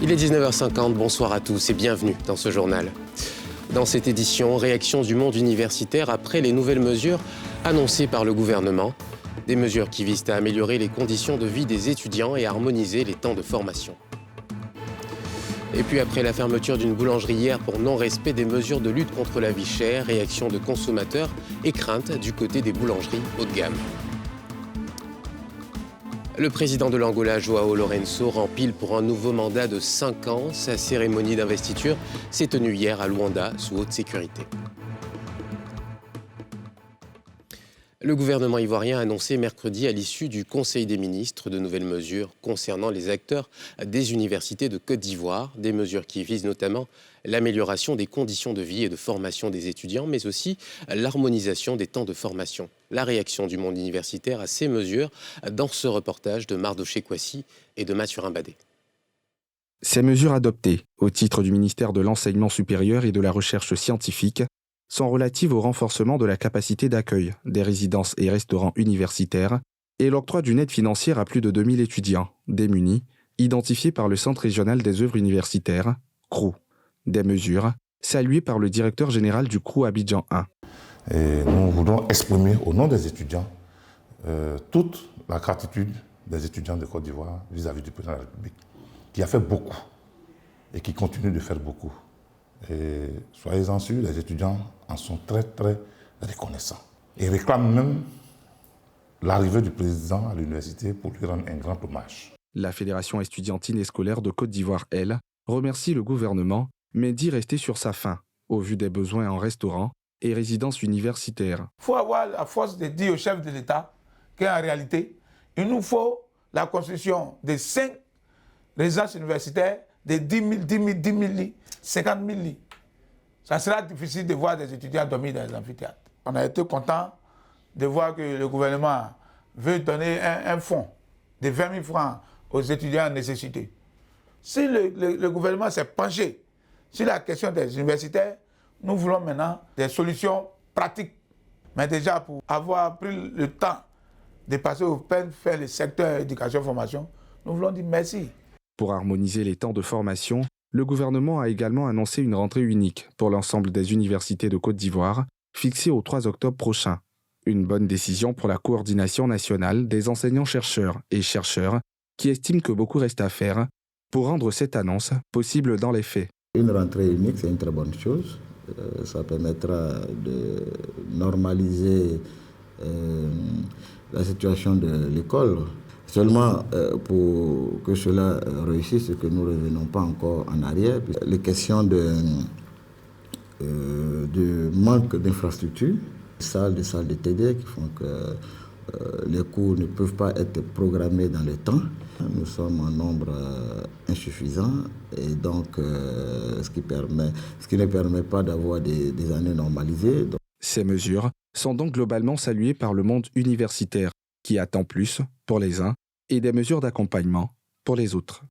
Il est 19h50, bonsoir à tous et bienvenue dans ce journal. Dans cette édition, réaction du monde universitaire après les nouvelles mesures annoncées par le gouvernement. Des mesures qui visent à améliorer les conditions de vie des étudiants et à harmoniser les temps de formation. Et puis après la fermeture d'une boulangerie hier pour non-respect des mesures de lutte contre la vie chère, réaction de consommateurs et crainte du côté des boulangeries haut de gamme. Le président de l'Angola, João Lourenço, rempile pour un nouveau mandat de 5 ans. Sa cérémonie d'investiture s'est tenue hier à Luanda, sous haute sécurité. Le gouvernement ivoirien a annoncé mercredi à l'issue du Conseil des ministres de nouvelles mesures concernant les acteurs des universités de Côte d'Ivoire. Des mesures qui visent notamment l'amélioration des conditions de vie et de formation des étudiants, mais aussi l'harmonisation des temps de formation. La réaction du monde universitaire à ces mesures dans ce reportage de Mardoché Kwasi et de Mathurin Badé. Ces mesures adoptées au titre du ministère de l'Enseignement supérieur et de la Recherche scientifique sont relatives au renforcement de la capacité d'accueil des résidences et restaurants universitaires et l'octroi d'une aide financière à plus de 2000 étudiants démunis, identifiés par le Centre régional des œuvres universitaires, CROU. Des mesures saluées par le directeur général du CROU Abidjan 1. Et nous voulons exprimer au nom des étudiants toute la gratitude des étudiants de Côte d'Ivoire vis-à-vis du président de la République, qui a fait beaucoup et qui continue de faire beaucoup. Et soyez-en sûrs, les étudiants en sont très très reconnaissants. Ils réclament même l'arrivée du président à l'université pour lui rendre un grand hommage. La Fédération estudiantine et scolaire de Côte d'Ivoire, elle, remercie le gouvernement, mais dit rester sur sa faim, au vu des besoins en restaurants et résidences universitaires. Il faut avoir la force de dire au chef de l'État qu'en réalité, il nous faut la construction de 5 résidences universitaires de 10 000 lits, 50 000 lits. Ça sera difficile de voir des étudiants dormir dans les amphithéâtres. On a été content de voir que le gouvernement veut donner un fonds de 20 000 francs aux étudiants en nécessité. Si le gouvernement s'est penché sur la question des universitaires, nous voulons maintenant des solutions pratiques. Mais déjà, pour avoir pris le temps de passer au peine faire le secteur éducation-formation, nous voulons dire merci. Pour harmoniser les temps de formation, le gouvernement a également annoncé une rentrée unique pour l'ensemble des universités de Côte d'Ivoire, fixée au 3 octobre prochain. Une bonne décision pour la coordination nationale des enseignants-chercheurs et chercheurs qui estiment que beaucoup reste à faire pour rendre cette annonce possible dans les faits. Une rentrée unique, c'est une très bonne chose. Ça permettra de normaliser la situation de l'école. Seulement, pour que cela réussisse, que nous ne revenons pas encore en arrière, les questions de manque d'infrastructures, des salles de TD qui font que les cours ne peuvent pas être programmés dans le temps. Nous sommes en nombre insuffisant et donc ce qui ne permet pas d'avoir des années normalisées. Ces mesures sont donc globalement saluées par le monde universitaire qui attend plus pour les uns et des mesures d'accompagnement pour les autres.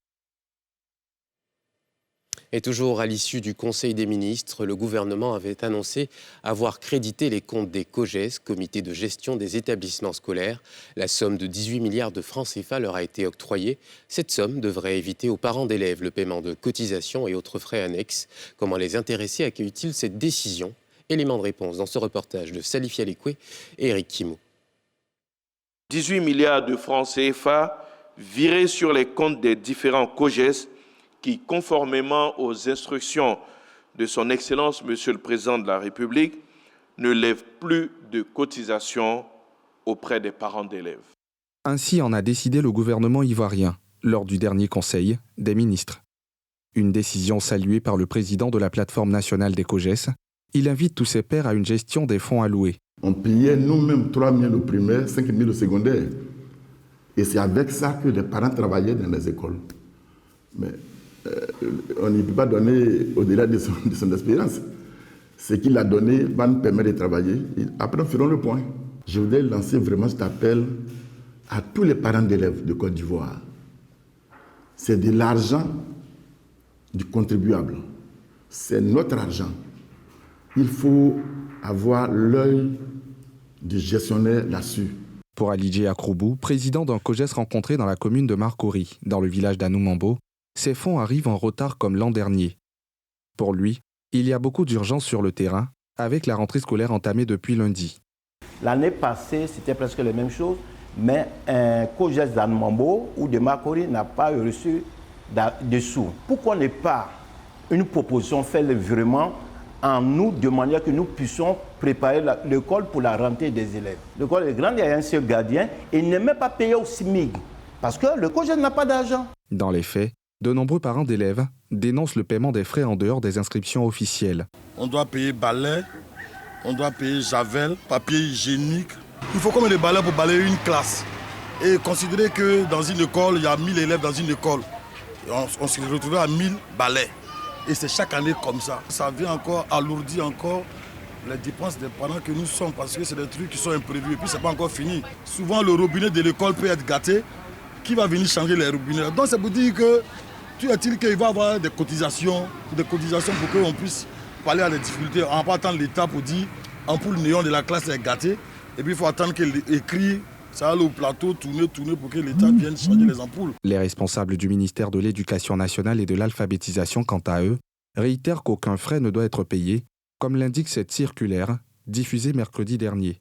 Et toujours à l'issue du Conseil des ministres, le gouvernement avait annoncé avoir crédité les comptes des COGES, Comité de gestion des établissements scolaires. La somme de 18 milliards de francs CFA leur a été octroyée. Cette somme devrait éviter aux parents d'élèves le paiement de cotisations et autres frais annexes. Comment les intéressés accueillent-ils cette décision ? Élément de réponse dans ce reportage de Salif Yalikwe et Eric Kimou. 18 milliards de francs CFA virés sur les comptes des différents COGES qui, conformément aux instructions de son Excellence, Monsieur le Président de la République, ne lèvent plus de cotisations auprès des parents d'élèves. Ainsi en a décidé le gouvernement ivoirien lors du dernier Conseil des ministres. Une décision saluée par le président de la plateforme nationale des COGES. Il invite tous ses pairs à une gestion des fonds alloués. On payait nous-mêmes 3 000 au primaire, 5 000 au secondaire. Et c'est avec ça que les parents travaillaient dans les écoles. Mais on ne peut pas donner au-delà de son expérience. Ce qu'il a donné va nous permettre de travailler. Et après, nous ferons le point. Je voudrais lancer vraiment cet appel à tous les parents d'élèves de Côte d'Ivoire. C'est de l'argent du contribuable. C'est notre argent. Il faut avoir l'œil du gestionnaire là-dessus. Pour Alidje Akroubou, président d'un COGES rencontré dans la commune de Marcory, dans le village d'Anoumambo, ces fonds arrivent en retard comme l'an dernier. Pour lui, il y a beaucoup d'urgence sur le terrain, avec la rentrée scolaire entamée depuis lundi. L'année passée, c'était presque la même chose, mais un COJES d'Anmambo ou de Makori n'a pas reçu de sous. Pourquoi ne pas une proposition faire le virement en nous, de manière que nous puissions préparer l'école pour la rentrée des élèves. L'école est grande, il y a un seul gardien, et il n'est même pas payé au SMIG, parce que le COJES n'a pas d'argent. Dans les faits, de nombreux parents d'élèves dénoncent le paiement des frais en dehors des inscriptions officielles. On doit payer balai, on doit payer javel, papier hygiénique. Il faut combien de balais pour balayer une classe? Et considérer que dans une école, il y a 1000 élèves dans une école. On se retrouve à 1000 balais. Et c'est chaque année comme ça. Ça vient encore alourdir encore les dépenses des parents que nous sommes, parce que c'est des trucs qui sont imprévus et puis c'est pas encore fini. Souvent le robinet de l'école peut être gâté. Qui va venir changer les robinets? Donc c'est pour dire que tu est-il qu'il va y avoir des cotisations pour qu'on puisse parler à des difficultés. On ne va pas attendre l'État pour dire ampoule néon de la classe est gâtée. Et puis il faut attendre qu'elle écrit, ça va au plateau, tourner pour que l'État vienne changer les ampoules. Les responsables du ministère de l'Éducation nationale et de l'alphabétisation, quant à eux, réitèrent qu'aucun frais ne doit être payé, comme l'indique cette circulaire, diffusée mercredi dernier.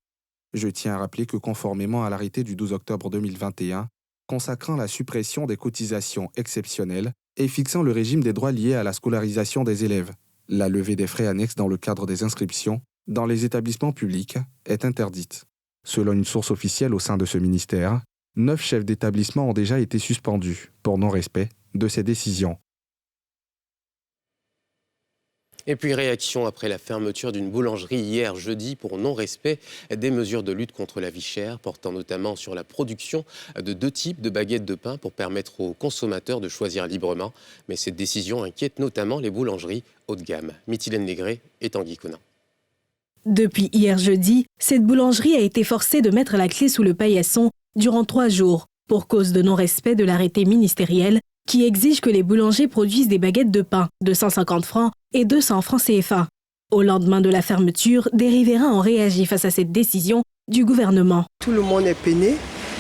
Je tiens à rappeler que conformément à l'arrêté du 12 octobre 2021, consacrant la suppression des cotisations exceptionnelles et fixant le régime des droits liés à la scolarisation des élèves, la levée des frais annexes dans le cadre des inscriptions dans les établissements publics est interdite. Selon une source officielle au sein de ce ministère, 9 chefs d'établissement ont déjà été suspendus pour non-respect de ces décisions. Et puis réaction après la fermeture d'une boulangerie hier jeudi pour non-respect des mesures de lutte contre la vie chère, portant notamment sur la production de 2 types de baguettes de pain pour permettre aux consommateurs de choisir librement. Mais cette décision inquiète notamment les boulangeries haut de gamme. Mithilène Négré et Tanguy Conan. Depuis hier jeudi, cette boulangerie a été forcée de mettre la clé sous le paillasson durant 3 jours pour cause de non-respect de l'arrêté ministériel qui exige que les boulangers produisent des baguettes de pain de 150 francs et 200 francs CFA. Au lendemain de la fermeture, des riverains ont réagi face à cette décision du gouvernement. Tout le monde est peiné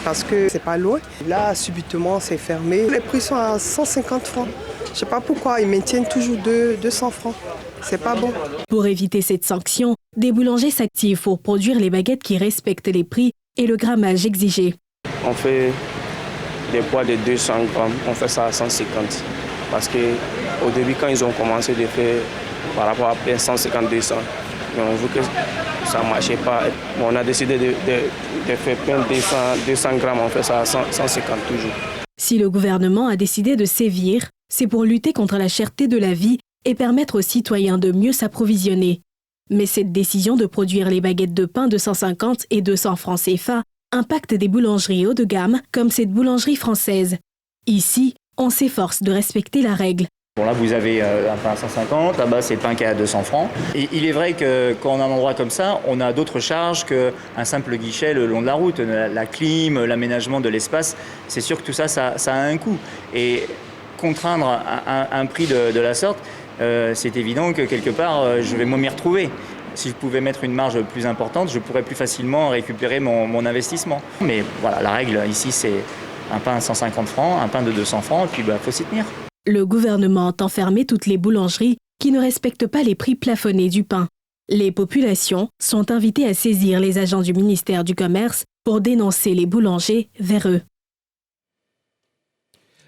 parce que c'est pas loin. Là, subitement, c'est fermé. Les prix sont à 150 francs. Je ne sais pas pourquoi ils maintiennent toujours 200 francs. C'est pas bon. Pour éviter cette sanction, des boulangers s'activent pour produire les baguettes qui respectent les prix et le grammage exigé. On fait des poids de 200 grammes, on fait ça à 150. Parce qu'au début, quand ils ont commencé de faire par rapport à 150-200, mais on voit que ça ne marchait pas. On a décidé de faire plein de 200 grammes, on fait ça à 150 toujours. Si le gouvernement a décidé de sévir, c'est pour lutter contre la cherté de la vie et permettre aux citoyens de mieux s'approvisionner. Mais cette décision de produire les baguettes de pain de 150 et 200 francs CFA impacte des boulangeries haut de gamme comme cette boulangerie française. Ici, on s'efforce de respecter la règle. Bon là vous avez un pain à 150, là-bas c'est le pain qui est à 200 francs. Et il est vrai que quand on a un endroit comme ça, on a d'autres charges qu'un simple guichet le long de la route. La clim, l'aménagement de l'espace, c'est sûr que tout ça, ça a un coût. Et contraindre un prix de la sorte, c'est évident que quelque part je vais m'y retrouver. Si je pouvais mettre une marge plus importante, je pourrais plus facilement récupérer mon investissement. Mais voilà, la règle ici c'est un pain à 150 francs, un pain de 200 francs, et puis faut s'y tenir. Le gouvernement entend fermer toutes les boulangeries qui ne respectent pas les prix plafonnés du pain. Les populations sont invitées à saisir les agents du ministère du Commerce pour dénoncer les boulangers véreux.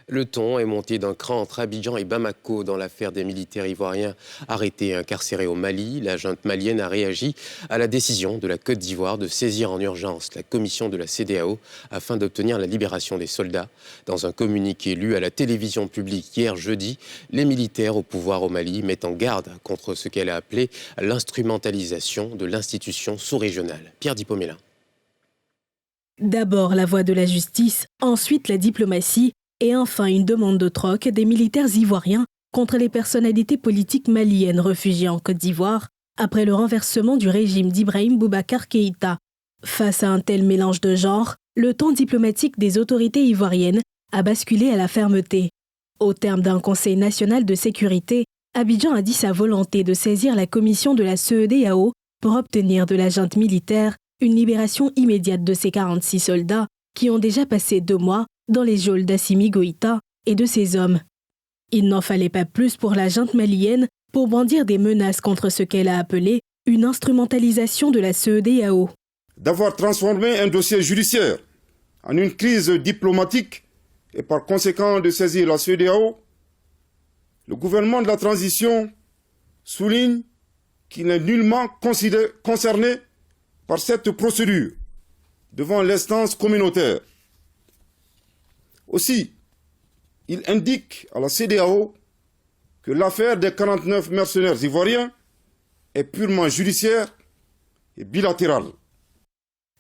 Le ton est monté d'un cran entre Abidjan et Bamako dans l'affaire des militaires ivoiriens arrêtés et incarcérés au Mali. La junte malienne a réagi à la décision de la Côte d'Ivoire de saisir en urgence la commission de la CEDEAO afin d'obtenir la libération des soldats. Dans un communiqué lu à la télévision publique hier jeudi, les militaires au pouvoir au Mali mettent en garde contre ce qu'elle a appelé l'instrumentalisation de l'institution sous-régionale. Pierre Dipomélin. D'abord la voie de la justice, ensuite la diplomatie, et enfin une demande de troc des militaires ivoiriens contre les personnalités politiques maliennes réfugiées en Côte d'Ivoire après le renversement du régime d'Ibrahim Boubacar Keïta. Face à un tel mélange de genres, le ton diplomatique des autorités ivoiriennes a basculé à la fermeté. Au terme d'un conseil national de sécurité, Abidjan a dit sa volonté de saisir la commission de la CEDEAO pour obtenir de la junte militaire une libération immédiate de ses 46 soldats qui ont déjà passé 2 mois dans les geôles d'Assimi Goïta et de ses hommes. Il n'en fallait pas plus pour la junte malienne pour brandir des menaces contre ce qu'elle a appelé une instrumentalisation de la CEDEAO. D'avoir transformé un dossier judiciaire en une crise diplomatique et par conséquent de saisir la CEDEAO, le gouvernement de la transition souligne qu'il n'est nullement concerné par cette procédure devant l'instance communautaire. Aussi, il indique à la CEDEAO que l'affaire des 49 mercenaires ivoiriens est purement judiciaire et bilatérale.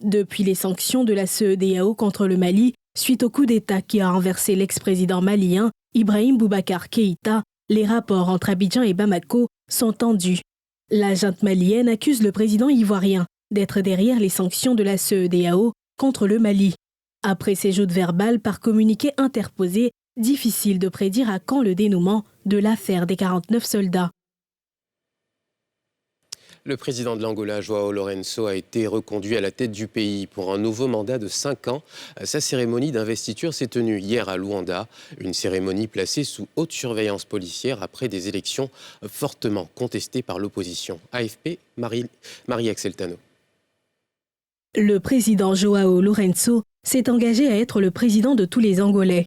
Depuis les sanctions de la CEDEAO contre le Mali, suite au coup d'État qui a renversé l'ex-président malien Ibrahim Boubacar Keïta, les rapports entre Abidjan et Bamako sont tendus. La junte malienne accuse le président ivoirien d'être derrière les sanctions de la CEDEAO contre le Mali. Après ces joutes verbales par communiqué interposé, difficile de prédire à quand le dénouement de l'affaire des 49 soldats. Le président de l'Angola, João Lourenço, a été reconduit à la tête du pays pour un nouveau mandat de 5 ans. Sa cérémonie d'investiture s'est tenue hier à Luanda, une cérémonie placée sous haute surveillance policière après des élections fortement contestées par l'opposition. AFP, Marie-Axel Tano. Le président João Lourenço s'est engagé à être le président de tous les Angolais.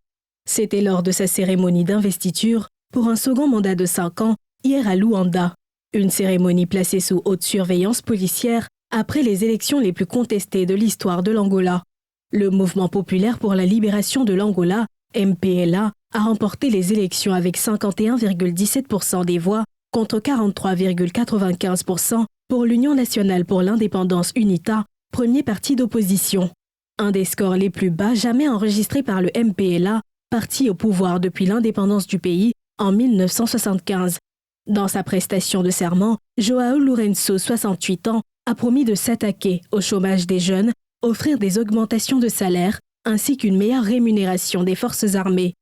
C'était lors de sa cérémonie d'investiture pour un second mandat de 5 ans, hier à Luanda. Une cérémonie placée sous haute surveillance policière après les élections les plus contestées de l'histoire de l'Angola. Le Mouvement populaire pour la libération de l'Angola, MPLA, a remporté les élections avec 51,17% des voix contre 43,95% pour l'Union nationale pour l'indépendance UNITA, premier parti d'opposition. Un des scores les plus bas jamais enregistrés par le MPLA, parti au pouvoir depuis l'indépendance du pays en 1975. Dans sa prestation de serment, João Lourenço, 68 ans, a promis de s'attaquer au chômage des jeunes, offrir des augmentations de salaire ainsi qu'une meilleure rémunération des forces armées.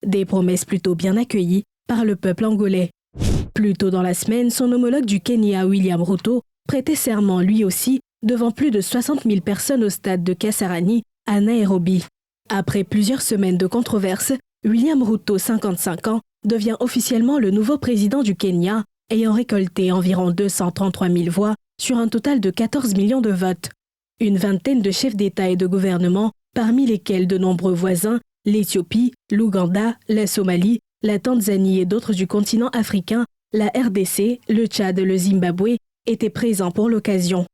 Des promesses plutôt bien accueillies par le peuple angolais. Plus tôt dans la semaine, son homologue du Kenya, William Ruto, prêtait serment lui aussi devant plus de 60 000 personnes au stade de Kasarani à Nairobi. Après plusieurs semaines de controverses, William Ruto, 55 ans, devient officiellement le nouveau président du Kenya, ayant récolté environ 233 000 voix sur un total de 14 millions de votes. Une vingtaine de chefs d'État et de gouvernement, parmi lesquels de nombreux voisins, l'Éthiopie, l'Ouganda, la Somalie, la Tanzanie et d'autres du continent africain, la RDC, le Tchad, le Zimbabwe, étaient présents pour l'occasion.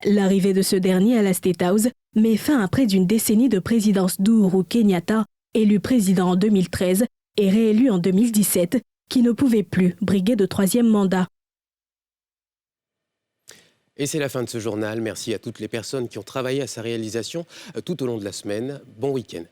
L'arrivée de ce dernier à la State House met fin à près d'une décennie de présidence d'Ouhuru Kenyatta, élu président en 2013, et réélu en 2017, qui ne pouvait plus briguer de 3e mandat. Et c'est la fin de ce journal. Merci à toutes les personnes qui ont travaillé à sa réalisation tout au long de la semaine. Bon week-end.